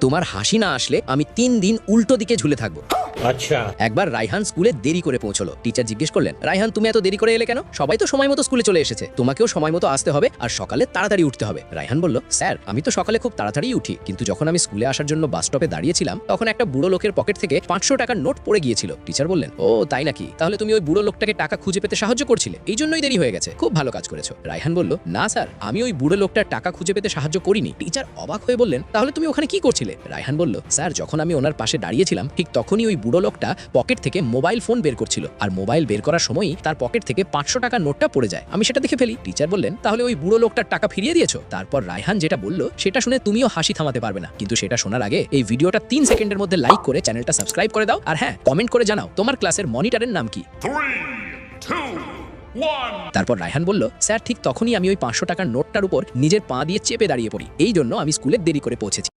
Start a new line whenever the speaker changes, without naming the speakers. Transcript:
তোমার হাসি না আসলে আমি 3 দিন উল্টো দিকে ঝুলে থাকবো।
আচ্ছা।
একবার রায়হান স্কুলে দেরি করে পৌঁছলো। টিচার জিজ্ঞেস করলেন, রায়হান তুমি এত দেরি করে এলে কেন? সবাই তো সময় মতো স্কুলে চলে এসেছে, তোমাকেও সময় মতো আসতে হবে আর সকালে তাড়াতাড়ি উঠতে হবে। রায়হান বলল, স্যার আমি তো সকালে খুব তাড়াতাড়ি উঠি, কিন্তু যখন আমি স্কুলে আসার জন্য বাস স্টপে দাঁড়িয়েছিলাম তখন একটা বুড়ো লোকের পকেট থেকে 500 টাকার নোট পড়ে গিয়েছিল। টিচার বললেন, ও তাই নাকি? তাহলে তুমি ওই বুড়ো লোকটাকে টাকা খুঁজে পেতে সাহায্য করছিলে, এই জন্যই দেরি হয়ে গেছে। খুব ভালো কাজ করেছো। রায়হান বলল, না স্যার, আমি ওই বুড়ো লোকটার টাকা খুঁজে পেতে সাহায্য করিনি। টিচার অবাক হয়ে বললেন, তাহলে তুমি ওখানে কি করছিলে? রায়হান বলল, স্যার যখন আমি ওনার পাশে দাঁড়িয়েছিলাম ঠিক তখনই ওই বুড়ো লোকটা পকেট থেকে মোবাইল ফোন বের করছিল, আর মোবাইল বের করার সময়ই তার পকেট থেকে 500 টাকার নোটটা পড়ে যায়, আমি সেটা দেখে ফেলি। টিচার বললেন, তাহলে ওই বুড়ো লোকটার টাকা ফিরিয়ে দিয়েছো? তারপর রায়হান যেটা বলল সেটা শুনে তুমিও হাসি থামাতে পারবে না, কিন্তু সেটা শোনার আগে এই ভিডিওটা 3 সেকেন্ডের মধ্যে লাইক করে চ্যানেলটা সাবস্ক্রাইব করে দাও, আর হ্যাঁ, কমেন্ট করে জানাও তোমার ক্লাসের মনিটরের নাম কি।
3, 2, 1.
তারপর রায়হান বলল, স্যার ঠিক তখনই আমি ওই 500 টাকার নোটটার উপর নিজের পা দিয়ে চেপে দাঁড়িয়ে পড়ি, এই জন্য আমি স্কুলে দেরি করে পৌঁছেছি।